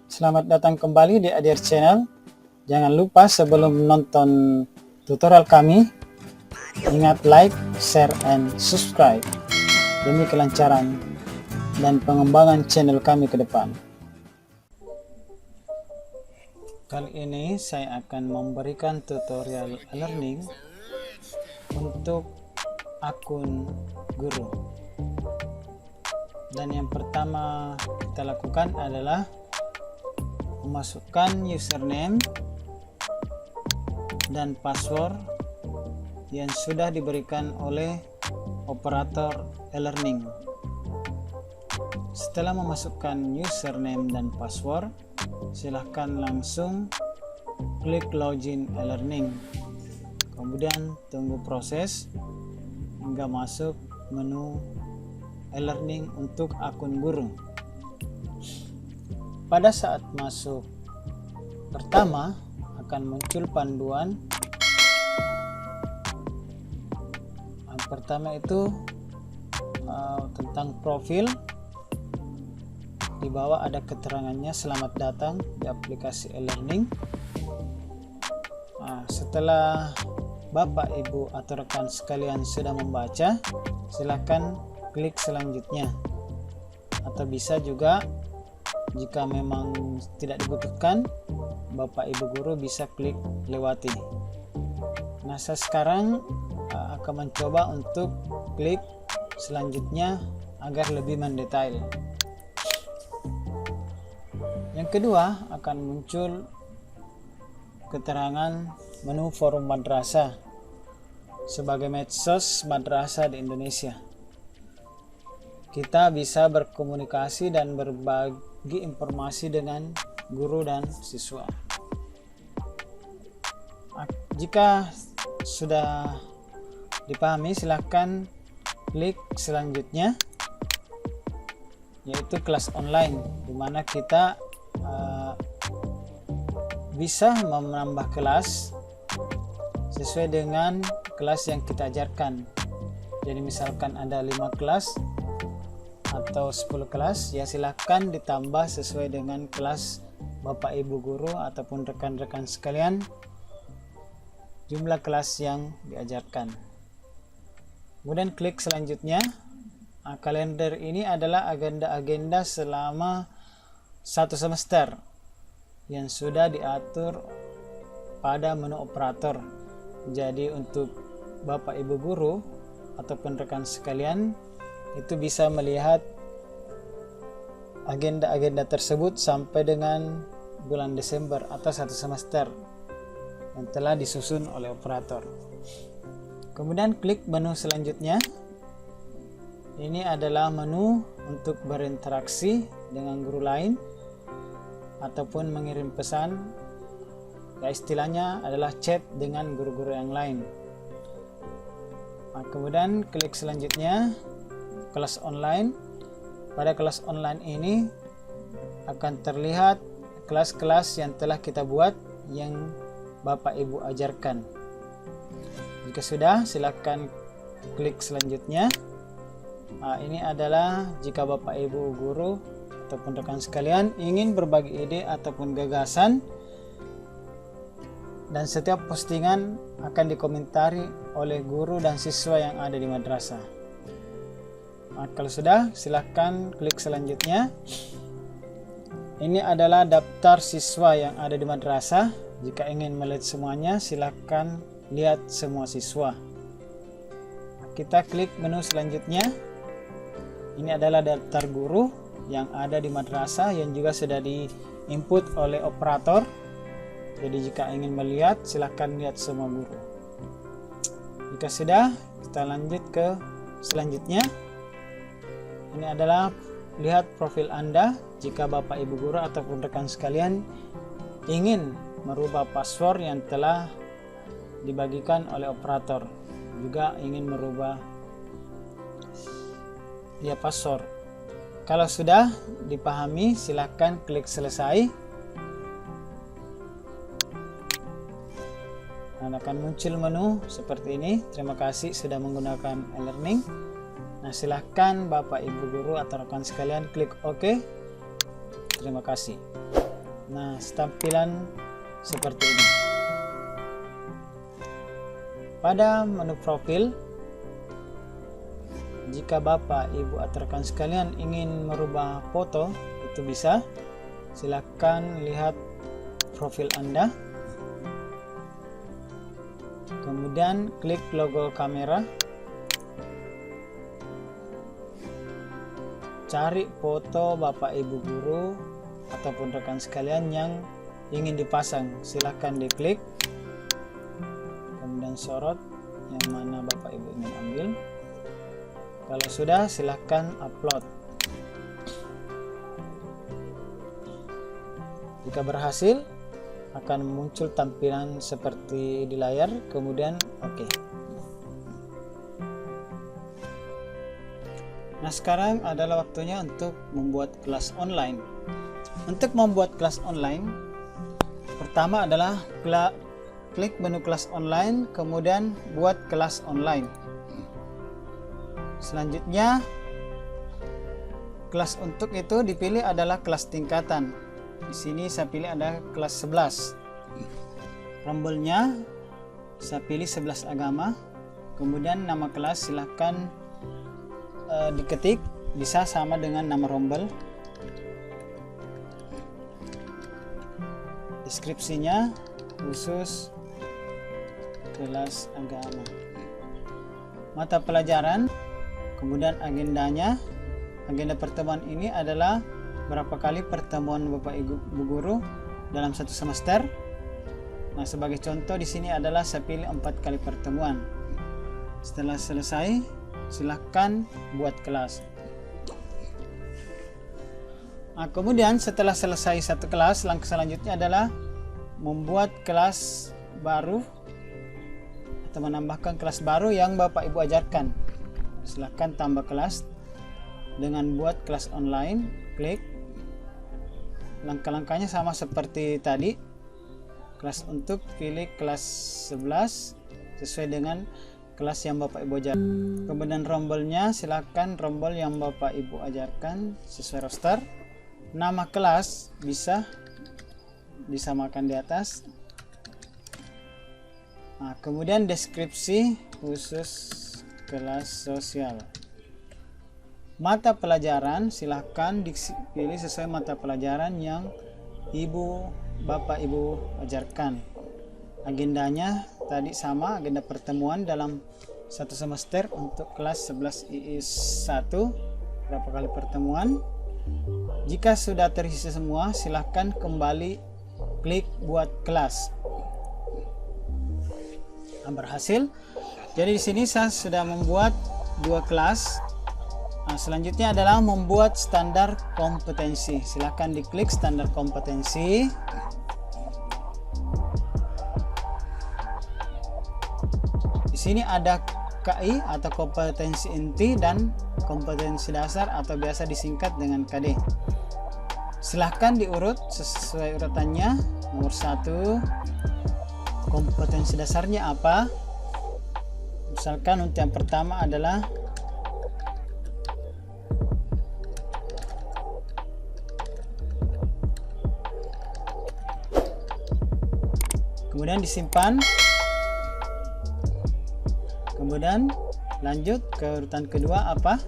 Selamat datang kembali di Adir Channel. Jangan lupa sebelum menonton tutorial kami, ingat like, share, and subscribe demi kelancaran dan pengembangan channel kami ke depan. Kali ini saya akan memberikan tutorial e-learning untuk akun guru. Dan yang pertama kita lakukan adalah memasukkan username dan password yang sudah diberikan oleh operator e-learning. Setelah memasukkan username dan password, silahkan langsung klik login e-learning. Kemudian tunggu proses hingga masuk menu e-learning untuk akun guru. Pada saat masuk pertama akan muncul panduan. Yang pertama itu tentang profil. Di bawah ada keterangannya, selamat datang di aplikasi e-learning. Setelah Bapak, Ibu, atau rekan sekalian sudah membaca, silakan klik selanjutnya, atau bisa juga jika memang tidak dibutuhkan, Bapak Ibu guru bisa klik lewati. Nah, saya sekarang akan mencoba untuk klik selanjutnya agar lebih mendetail. Yang kedua akan muncul keterangan menu forum madrasah sebagai medsos madrasah di Indonesia. Kita bisa berkomunikasi dan berbagi informasi dengan guru dan siswa. Jika sudah dipahami, silakan klik selanjutnya, yaitu kelas online, di mana kita bisa menambah kelas sesuai dengan kelas yang kita ajarkan. Jadi misalkan ada 5 kelas atau 10 kelas, ya silahkan ditambah sesuai dengan kelas Bapak Ibu guru ataupun rekan-rekan sekalian jumlah kelas yang diajarkan. Kemudian klik selanjutnya. Kalender ini adalah agenda-agenda selama 1 semester yang sudah diatur pada menu operator. Jadi untuk Bapak Ibu guru ataupun rekan sekalian itu bisa melihat agenda-agenda tersebut sampai dengan bulan Desember atau 1 semester yang telah disusun oleh operator. Kemudian klik menu selanjutnya. Ini adalah menu untuk berinteraksi dengan guru lain ataupun mengirim pesan, ya istilahnya adalah chat dengan guru-guru yang lain. Kemudian klik selanjutnya, kelas online. Pada kelas online ini akan terlihat kelas-kelas yang telah kita buat yang Bapak Ibu ajarkan. Jika sudah, silakan klik selanjutnya. Ini adalah jika Bapak Ibu guru ataupun rekan sekalian ingin berbagi ide ataupun gagasan, dan setiap postingan akan dikomentari oleh guru dan siswa yang ada di madrasah. Kalau sudah, silahkan klik selanjutnya. Ini adalah daftar siswa yang ada di madrasah. Jika ingin melihat semuanya, silahkan lihat semua siswa. Kita klik menu selanjutnya. Ini adalah daftar guru yang ada di madrasah yang juga sudah diinput oleh operator. Jadi jika ingin melihat, silahkan lihat semua guru. Jika sudah, kita lanjut ke selanjutnya. Ini adalah lihat profil Anda. Jika Bapak Ibu guru ataupun rekan sekalian ingin merubah password yang telah dibagikan oleh operator, juga ingin merubah password. Kalau sudah dipahami, silakan klik selesai. Dan akan muncul menu seperti ini. Terima kasih sudah menggunakan e-learning. Nah, silahkan Bapak Ibu guru atau rekan sekalian klik OK. Terima kasih. Nah, tampilan seperti ini. Pada menu profil, jika Bapak, Ibu, atau rekan sekalian ingin merubah foto, itu bisa. Silakan lihat profil Anda. Kemudian klik logo kamera. Cari foto Bapak, Ibu guru ataupun rekan sekalian yang ingin dipasang. Silakan diklik. Kemudian sorot yang mana Bapak, Ibu ingin ambil. Kalau sudah, silakan upload. Jika berhasil, akan muncul tampilan seperti di layar, kemudian oke. Nah, sekarang adalah waktunya untuk membuat kelas online. Untuk membuat kelas online, pertama adalah klik menu kelas online, kemudian buat kelas online. Selanjutnya, kelas untuk itu dipilih adalah kelas tingkatan. Di sini saya pilih ada kelas 11. Rombelnya saya pilih 11 agama. Kemudian nama kelas silahkan diketik, bisa sama dengan nama rombel. Deskripsinya khusus kelas agama. Mata pelajaran, kemudian agendanya. Agenda pertemuan ini adalah berapa kali pertemuan Bapak Ibu guru dalam satu semester. Nah, sebagai contoh di sini adalah saya pilih 4 kali pertemuan. Setelah selesai, silahkan buat kelas. Nah, kemudian setelah selesai satu kelas, langkah selanjutnya adalah membuat kelas baru atau menambahkan kelas baru yang Bapak Ibu ajarkan. Silahkan tambah kelas dengan buat kelas online. Klik. Langkah-langkahnya sama seperti tadi. Kelas untuk, pilih kelas 11 sesuai dengan kelas yang Bapak Ibu ajarkan. Kemudian rombelnya silakan rombel yang Bapak Ibu ajarkan sesuai roster. Nama kelas bisa disamakan di atas. Nah, kemudian deskripsi khusus kelas sosial. Mata pelajaran silahkan dipilih sesuai mata pelajaran yang Bapak Ibu ajarkan. Agendanya tadi sama, agenda pertemuan dalam satu semester untuk kelas 11 II1, berapa kali pertemuan. Jika sudah terisi semua, silahkan kembali klik buat kelas. Nah, berhasil. Jadi di sini saya sudah membuat 2 kelas. Nah, selanjutnya adalah membuat standar kompetensi. Silahkan diklik standar kompetensi. Di sini ada KI atau kompetensi inti dan kompetensi dasar atau biasa disingkat dengan KD. Silahkan diurut sesuai urutannya. Nomor 1, kompetensi dasarnya apa? Misalkan untuk yang pertama adalah kemudian disimpan, kemudian lanjut ke urutan kedua apa?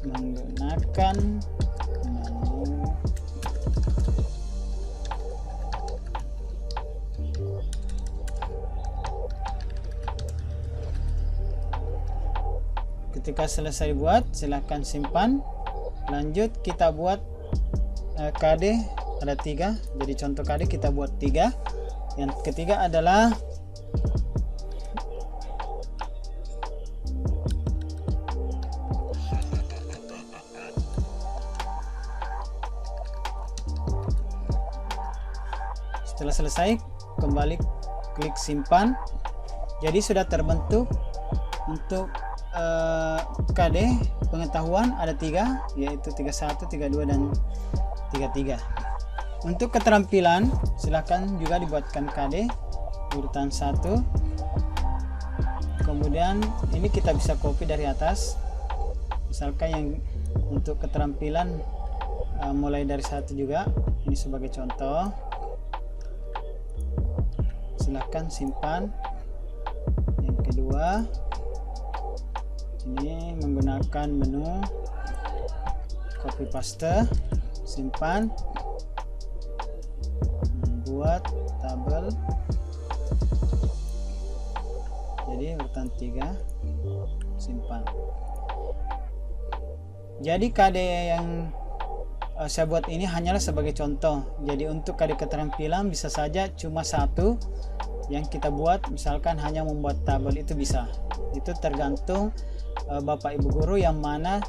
Menggunakan menu ketika selesai buat silahkan simpan. Lanjut kita buat KD ada 3, jadi contoh KD kita buat 3. Yang ketiga adalah setelah selesai kembali klik simpan. Jadi sudah terbentuk untuk KD pengetahuan ada 3, yaitu 31, 32 dan 33. Untuk keterampilan silakan juga dibuatkan KD urutan 1. Kemudian ini kita bisa copy dari atas. Misalkan yang untuk keterampilan mulai dari 1 juga, Ini sebagai contoh. Silahkan simpan. Yang kedua, ini menggunakan menu copy paste, simpan, membuat tabel. Jadi urutan 3, simpan. Jadi KD yang saya buat ini hanyalah sebagai contoh. Jadi untuk KD keterampilan bisa saja cuma satu yang kita buat, misalkan hanya membuat tabel, itu bisa. Itu tergantung Bapak Ibu guru yang mana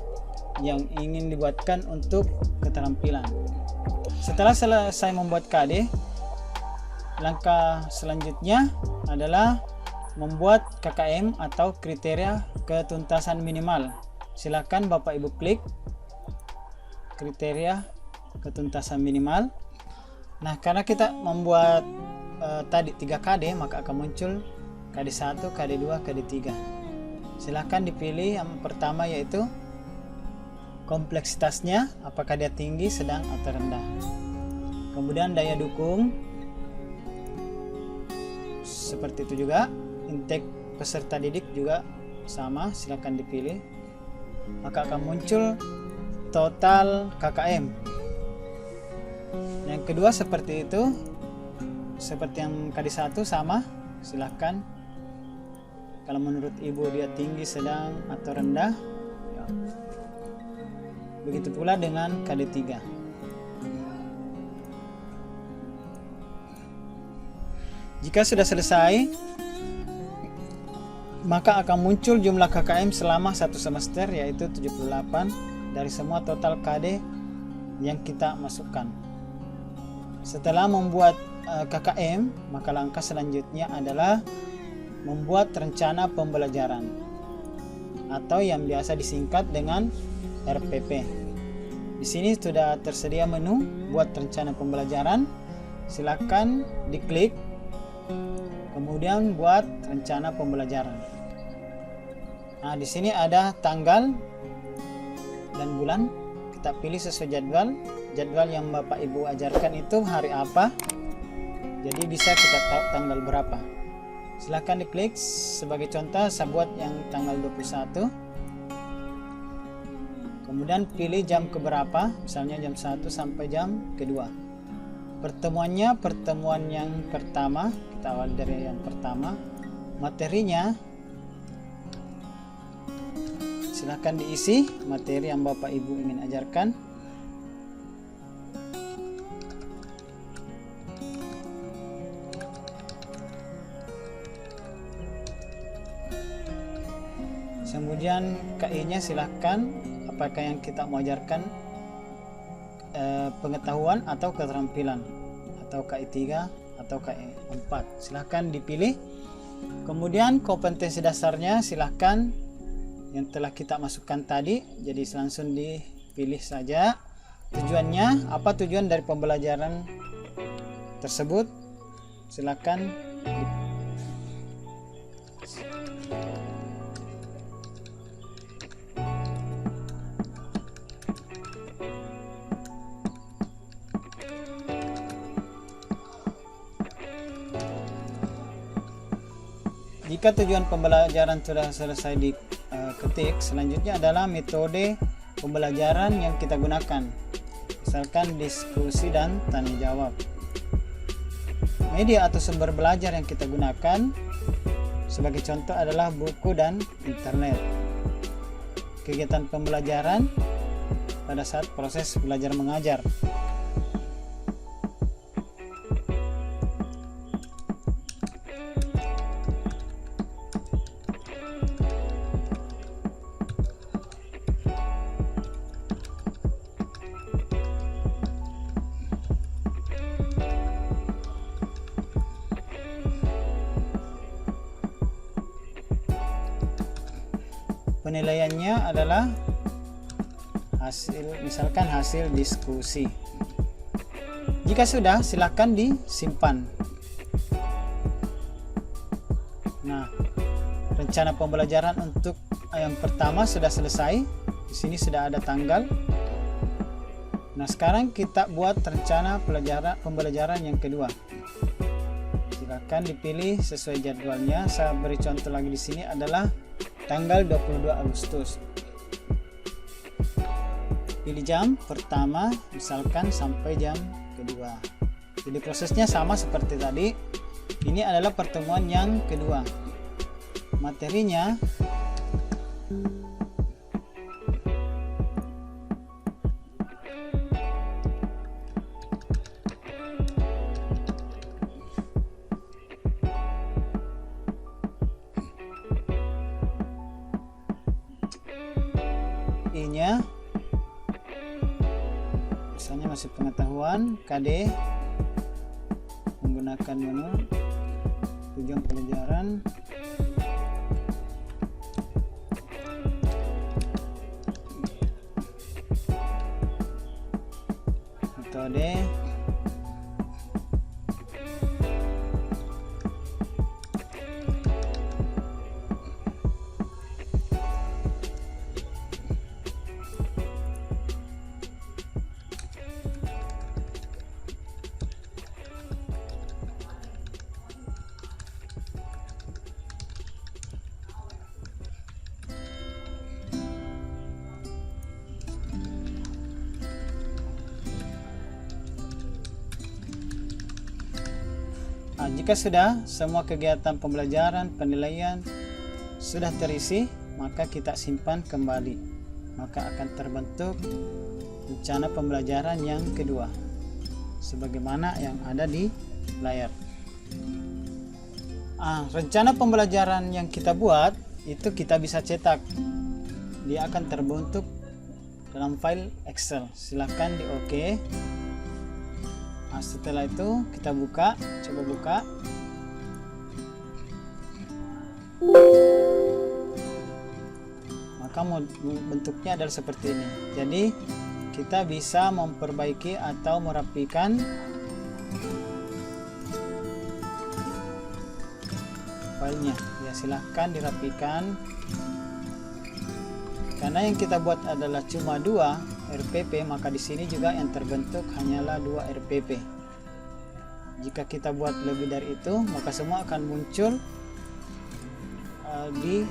yang ingin dibuatkan untuk keterampilan. Setelah selesai membuat KD, langkah selanjutnya adalah membuat KKM atau kriteria ketuntasan minimal. Silakan Bapak Ibu klik kriteria ketuntasan minimal. Nah, karena kita membuat tadi 3 KD, maka akan muncul KD1, KD2, KD3. Silakan dipilih yang pertama, yaitu kompleksitasnya, apakah dia tinggi, sedang, atau rendah. Kemudian daya dukung, seperti itu juga. Intake peserta didik juga sama, silakan dipilih. Maka akan muncul total KKM. Yang kedua seperti itu, seperti yang KD1 sama, silahkan. Kalau menurut ibu dia tinggi, sedang, atau rendah, ya. Begitu pula dengan KD3. Jika sudah selesai, maka akan muncul jumlah KKM selama 1 semester, yaitu 78 dari semua total KD yang kita masukkan. Setelah membuat KKM, maka langkah selanjutnya adalah membuat rencana pembelajaran atau yang biasa disingkat dengan RPP. Di sini sudah tersedia menu buat rencana pembelajaran. Silakan diklik, kemudian buat rencana pembelajaran. Nah, di sini ada tanggal dan bulan. Kita pilih sesuai jadwal. Jadwal yang Bapak Ibu ajarkan itu hari apa, jadi bisa kita tahu tanggal berapa. Silahkan diklik. Sebagai contoh saya buat yang tanggal 21. Kemudian pilih jam keberapa, misalnya jam 1 sampai jam kedua. Pertemuannya pertemuan yang pertama, kita awal dari yang pertama. Materinya silahkan diisi materi yang Bapak Ibu ingin ajarkan. Kemudian KI-nya silahkan, apakah yang kita mau ajarkan pengetahuan atau keterampilan, atau KI 3 atau KI 4, silahkan dipilih. Kemudian kompetensi dasarnya silahkan yang telah kita masukkan tadi, jadi langsung dipilih saja. Tujuannya apa, tujuan dari pembelajaran tersebut, silahkan jika tujuan pembelajaran sudah selesai diketik, selanjutnya adalah metode pembelajaran yang kita gunakan, misalkan diskusi dan tanya jawab. Media atau sumber belajar yang kita gunakan sebagai contoh adalah buku dan internet. Kegiatan pembelajaran pada saat proses belajar mengajar. Penilaiannya adalah hasil, misalkan hasil diskusi. Jika sudah, silakan disimpan. Nah, rencana pembelajaran untuk yang pertama sudah selesai. Di sini sudah ada tanggal. Nah, sekarang kita buat rencana pembelajaran yang kedua. Silakan dipilih sesuai jadwalnya. Saya beri contoh lagi di sini adalah tanggal 22 Agustus. Pilih jam pertama, misalkan sampai jam kedua. Jadi prosesnya sama seperti tadi. Ini adalah pertemuan yang kedua. Materinya I-nya misalnya masih pengetahuan, KD menggunakan menu tujuan pelajaran, metode, jika sudah semua kegiatan pembelajaran, penilaian sudah terisi, maka kita simpan kembali. Maka akan terbentuk rencana pembelajaran yang kedua sebagaimana yang ada di layar. Rencana pembelajaran yang kita buat itu kita bisa cetak. Dia akan terbentuk dalam file Excel. Silahkan di OK. Setelah itu kita buka, coba buka. Maka bentuknya adalah seperti ini. Jadi kita bisa memperbaiki atau merapikan filenya. Ya, silahkan dirapikan. Karena yang kita buat adalah cuma 2 RPP, maka di sini juga yang terbentuk hanyalah 2 RPP. Jika kita buat lebih dari itu, maka semua akan muncul di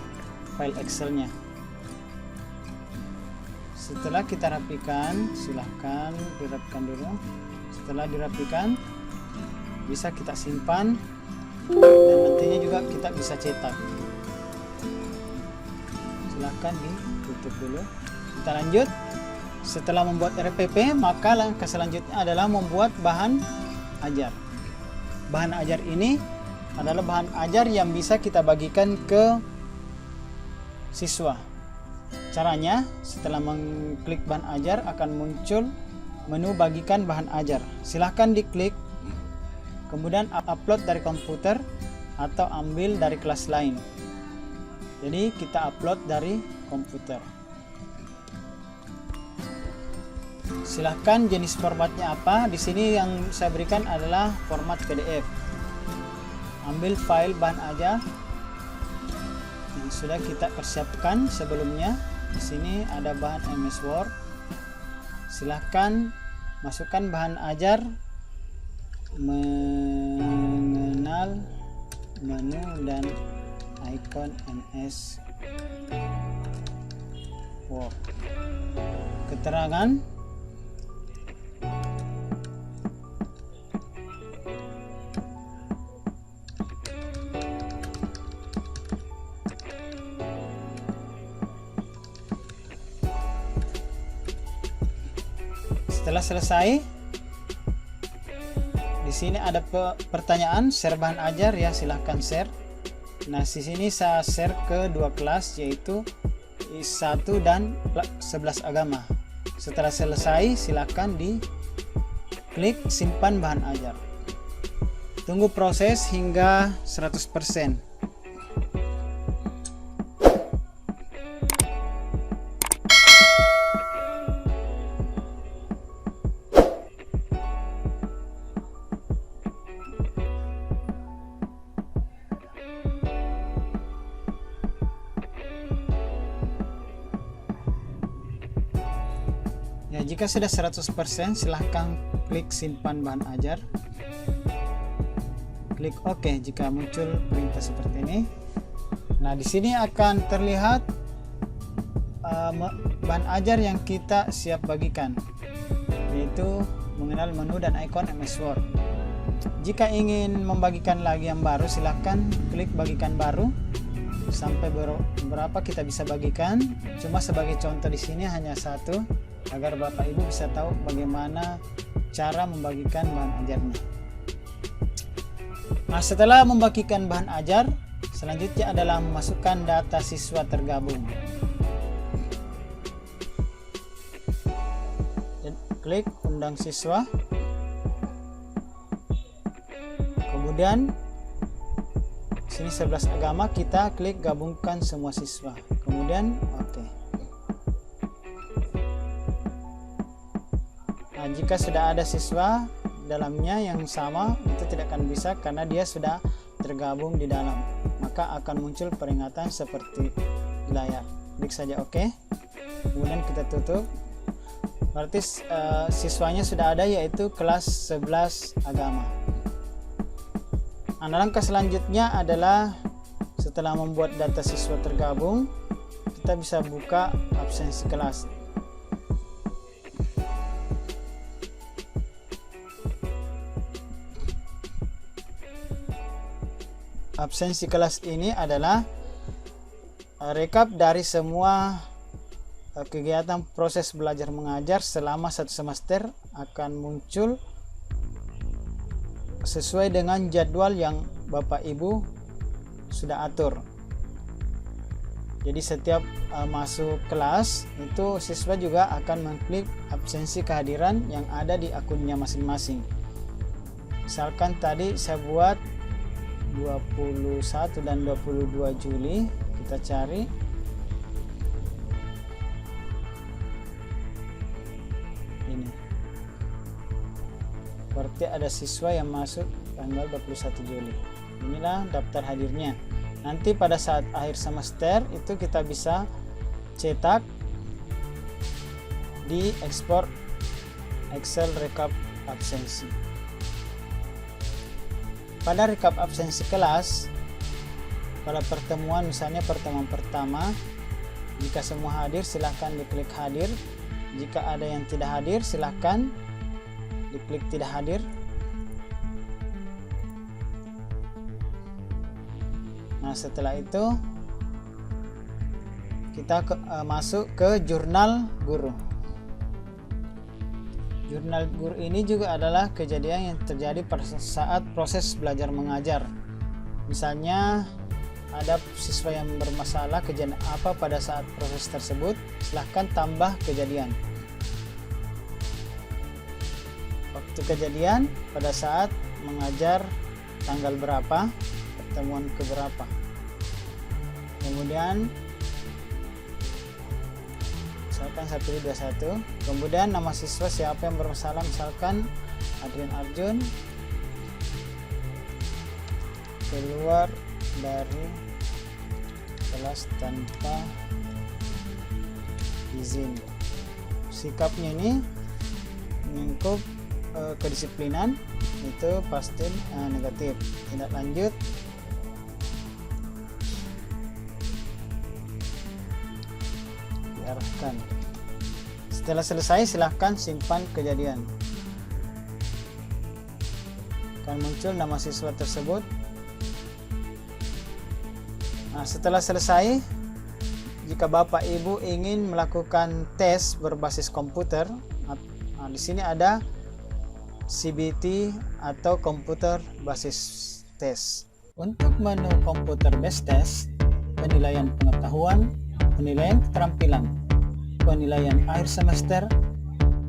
file Excel-nya. Setelah kita rapikan, silahkan dirapikan dulu. Setelah dirapikan, bisa kita simpan dan nantinya juga kita bisa cetak. Silahkan ditutup dulu. Kita lanjut. Setelah membuat RPP, maka langkah selanjutnya adalah membuat bahan ajar. Bahan ajar ini adalah bahan ajar yang bisa kita bagikan ke siswa. Caranya, setelah mengklik bahan ajar akan muncul menu bagikan bahan ajar. Silahkan diklik, kemudian upload dari komputer atau ambil dari kelas lain. Jadi kita upload dari komputer. Silahkan jenis formatnya apa. Di sini yang saya berikan adalah format PDF. Ambil file bahan ajar yang sudah kita persiapkan sebelumnya. Di sini ada bahan MS Word. Silahkan masukkan bahan ajar, mengenal menu dan icon MS Word. Keterangan setelah selesai, di sini ada pertanyaan share bahan ajar, ya silahkan share. Nah, di sini saya share ke 2 kelas, yaitu 1 dan 11 agama. Setelah selesai, silahkan diklik simpan bahan ajar. Tunggu proses hingga 100%. Ya, jika sudah 100%, silahkan klik simpan bahan ajar. Klik OK jika muncul perintah seperti ini. Nah, di sini akan terlihat bahan ajar yang kita siap bagikan, yaitu mengenal menu dan ikon MS Word. Jika ingin membagikan lagi yang baru, silahkan klik bagikan baru. Sampai berapa kita bisa bagikan. Cuma sebagai contoh di sini hanya satu, agar Bapak Ibu bisa tahu bagaimana cara membagikan bahan ajarnya. Nah, setelah membagikan bahan ajar, selanjutnya adalah memasukkan data siswa tergabung. Klik undang siswa, kemudian sini 11 agama, kita klik gabungkan semua siswa, kemudian OK. Nah, jika sudah ada siswa dalamnya yang sama, itu tidak akan bisa karena dia sudah tergabung di dalam, maka akan muncul peringatan seperti di layar. Klik saja OK, kemudian kita tutup. Berarti siswanya sudah ada, yaitu kelas 11 agama. Nah, langkah selanjutnya adalah setelah membuat data siswa tergabung, kita bisa buka absensi kelas. Absensi kelas ini adalah rekap dari semua kegiatan proses belajar mengajar selama 1 semester, akan muncul sesuai dengan jadwal yang Bapak Ibu sudah atur. Jadi setiap masuk kelas itu siswa juga akan mengklik absensi kehadiran yang ada di akunnya masing-masing. Misalkan tadi saya buat 21 dan 22 Juli, kita cari. Ini berarti ada siswa yang masuk tanggal 21 Juli. Inilah daftar hadirnya. Nanti pada saat akhir semester itu kita bisa cetak di ekspor Excel rekap absensi. Pada rekap absensi kelas, pada pertemuan, misalnya pertemuan pertama, jika semua hadir silahkan diklik hadir. Jika ada yang tidak hadir, silahkan diklik tidak hadir. Nah, setelah itu kita masuk ke jurnal guru. Jurnal guru ini juga adalah kejadian yang terjadi pada saat proses belajar mengajar. Misalnya ada siswa yang bermasalah kejadian apa pada saat proses tersebut, silahkan tambah kejadian. Waktu kejadian pada saat mengajar tanggal berapa, pertemuan keberapa. Kemudian misalkan 121, kemudian nama siswa siapa yang bermasalah, misalkan Adrian Arjun keluar dari kelas tanpa izin. Sikapnya ini menyangkut kedisiplinan, itu pasti negatif. Tindak lanjut, diarahkan. Setelah selesai silahkan simpan kejadian. Akan muncul nama siswa tersebut. Nah, setelah selesai, jika Bapak Ibu ingin melakukan tes berbasis komputer, nah, di sini ada CBT atau komputer basis tes. Untuk menu komputer based test, penilaian pengetahuan, penilaian keterampilan, penilaian akhir semester,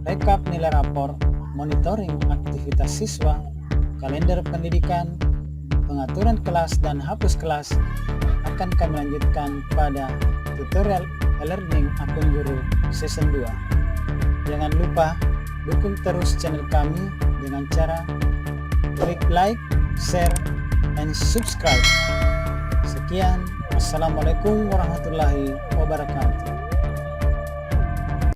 rekap nilai rapor, monitoring aktivitas siswa, kalender pendidikan, pengaturan kelas dan hapus kelas akan kami lanjutkan pada tutorial e-learning akun guru season 2. Jangan lupa dukung terus channel kami dengan cara klik like, share, and subscribe. Sekian, Assalamualaikum warahmatullahi wabarakatuh.